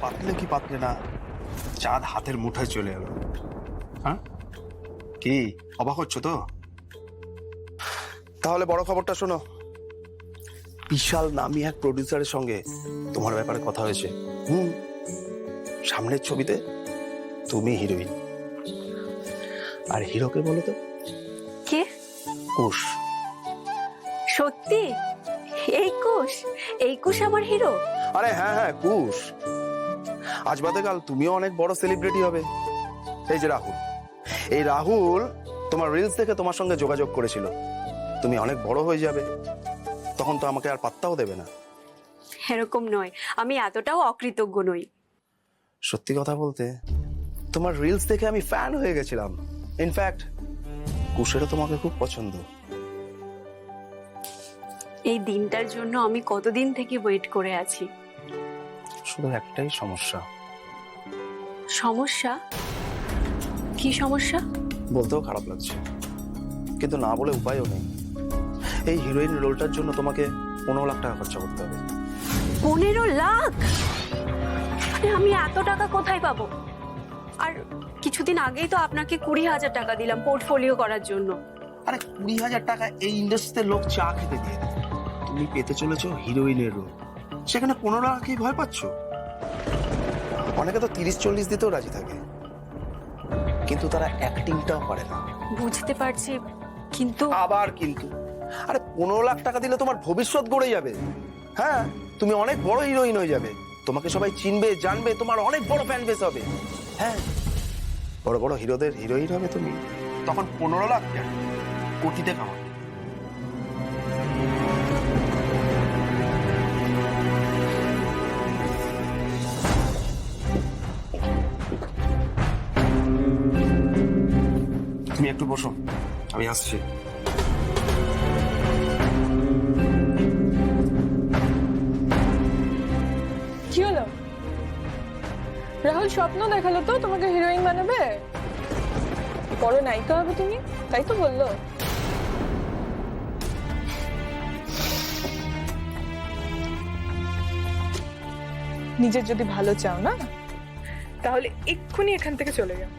পাতলে কি পাতলে না, চাঁদ হাতের মুঠায় চলে এলো। হ্যাঁ, কি অবাক হচ্ছ তো? তাহলে বড় খবরটা শোনো, বিশাল নামী এক প্রডিউসারের সঙ্গে তোমার ব্যাপারে কথা হয়েছে। সামনের ছবিতে তুমি হিরোইন। আর হিরোকে বলো তো? কে? কুশ। সত্যি? এই কুশ আমার হিরো? আরে হ্যাঁ হ্যাঁ, কুশ। আজ বাদে কাল তুমিও অনেক বড় সেলিব্রিটি হবে। এই যে রাহুল, এই রাহুল তোমার রিলস দেখে তোমার সঙ্গে যোগাযোগ করেছিল। তুমি অনেক বড় হয়ে যাবে, তখন তো আমাকে আর পাত্তাও দেবে না। এরকম নয়, আমি এতটাও অকৃতজ্ঞ নই। সত্যি কথা বলতে, তোমার রিলস দেখে আমি ফ্যান হয়ে গেছিলাম। ইনফ্যাক্ট কুশেরও তোমাকে খুব পছন্দ। এই দিনটার জন্য আমি কতদিন থেকে ওয়েট করে আছি। শুধু একটাই সমস্যা। সমস্যা? কি সমস্যা? বলতেও খারাপ লাগছে, কিন্তু না বলে উপায়ও নেই। এই হিরোইন রোলটার জন্য তোমাকে 15 লাখ টাকা খরচা করতে হবে। 15 লাখ? মানে আমি এত টাকা কোথায় পাবো? আর কিছুদিন আগেই তো আপনাকে 20,000 টাকা দিলাম পোর্টফোলিও করার জন্য। আরে 20,000 টাকা এই ইন্ডাস্ট্রিতে লোক চা খেতে দিয়ে দেয়। তুমি পেতে চলেছো হিরোইনের রোল, সেখানে 15 লাখই ভয় পাচ্ছ? অনেকে তো 30-40 দিতেও রাজি থাকে, কিন্তু তারা অ্যাক্টিংটাও পারে না। বুঝতে পারছি, কিন্তু আবার কিন্তু? আরে 15 লাখ টাকা দিলে তোমার ভবিষ্যৎ গড়ে যাবে। হ্যাঁ, তুমি অনেক বড় হিরোইন হয়ে যাবে, তোমাকে সবাই চিনবে, জানবে, তোমার অনেক বড় ফ্যান বেস হবে। হ্যাঁ, বড় বড় হিরোদের হিরোইন হবে তুমি, তখন 15 লাখ কেন, কোটিতে কামাবে। তুমি একটু বসো, আমি আসছি। কি হলো? রাহুল স্বপ্ন দেখালো তো তোমাকে হিরোইন বানাবে, বড় নায়িকা হবে তুমি, তাই তো বললো। নিজের যদি ভালো চাও না, তাহলে এক্ষুনি এখান থেকে চলে যাও।